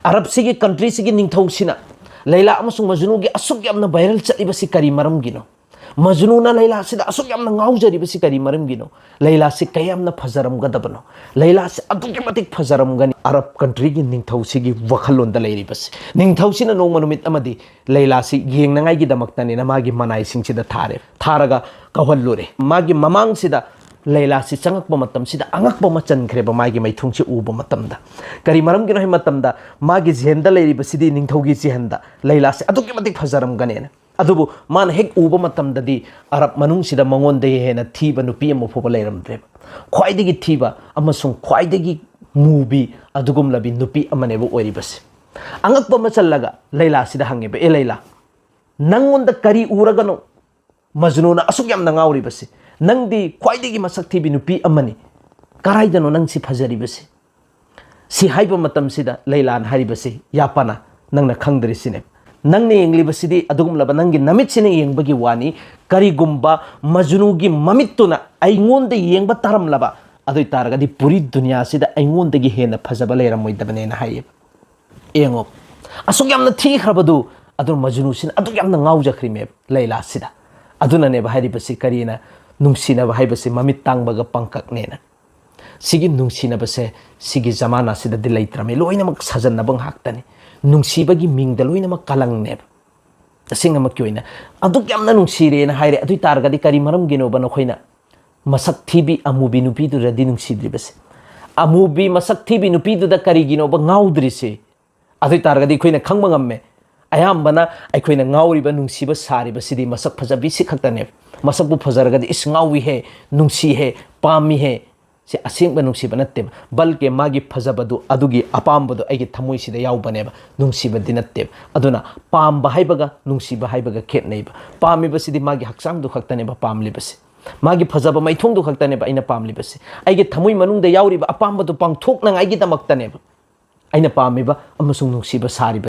Arab sigi country sigi ningthau sina Laila amasung Majnu gi asuk yamna viral chaliba si kari maram gino Majnu na Laila sida asuk yamna ngaujari si kari maram gino Laila si kayamna phajaram gadabano Laila si aduki matik phajaram gani Arab country gi ningthau sigi wakhalon da lairi bas ningthau sina no manumit amadi Laila si yeng nangai gi damaktani na magi manai sing sida tharaga kawhallure magi mamang sida Laila si changakpa matam sida angakpa machan khreba magi mai thungchi uba matamda kari maram gino hi matamda magi jenda leiri basidi ningthaugi jenda Laila si aduki matik phajaram ganena adubu man hek uba matamda di Arab manung sida mangon de hena thiba nupi am phoba leiram dreba khwaidagi thiba amasung khwaidagi mubi adugum labi nupi amanebo ori bas angakpa machallaga Laila sida hangeba e Laila nangonda kari uragano Majnu na asuk yam nangauri basi nang di khwaidagi masak thibi nupi amani karaidano nang si phajari basi si haiba matam sida Laila hari basi yapana nang na khangdri sine nang ne engli basi di adugum laba nang gi namit sine yengbagi wani kari gumba Majnu gi mamittuna aingonda yengba taram laba adoi taraga di puri dunya sida aingonda gi hena phajaba leiram moidabane na haye engo asuk yam na thi khrabadu adu Majnu sin aduk yam na ngaujakri me Laila sida aduna ne bahari basi karina nungsina bahai basi mamit tangbaga pangkak nena sigi nungsina base sigi zamana sida dilaitrame loina mak sajanna bang haktani nungsibagi mingda loina mak kalang neb asinga makyoina aduk yamna nungsire na haire adui targa di kari maram gino bano khoina masak thibi amubi nupi du radi nungsidri base amubi masak thibi nupi du da kari gino ba ngaudri se adui targa di khoina khangba ngamme ayambana aikoina ngauriba nungsiba sariba sidi masak phajabi si khaktane masakbu phajaragadi is ngawi he nungsi he pami he se asingba nungsiba natte balke magi phajabadu adugi apambadu aigi thamoi sida yaubaneba nungsiba dinatte aduna pamba haibaga nungsiba haibaga khetneiba pami basidi magi haksang du khaktane ba pamli basi magi phajaba maithong du khaktane ba aina pamli basi aigi thamoi manungda yauriba apambadu pangthokna aigi damaktane aina pamiba amasung nungsiba sariba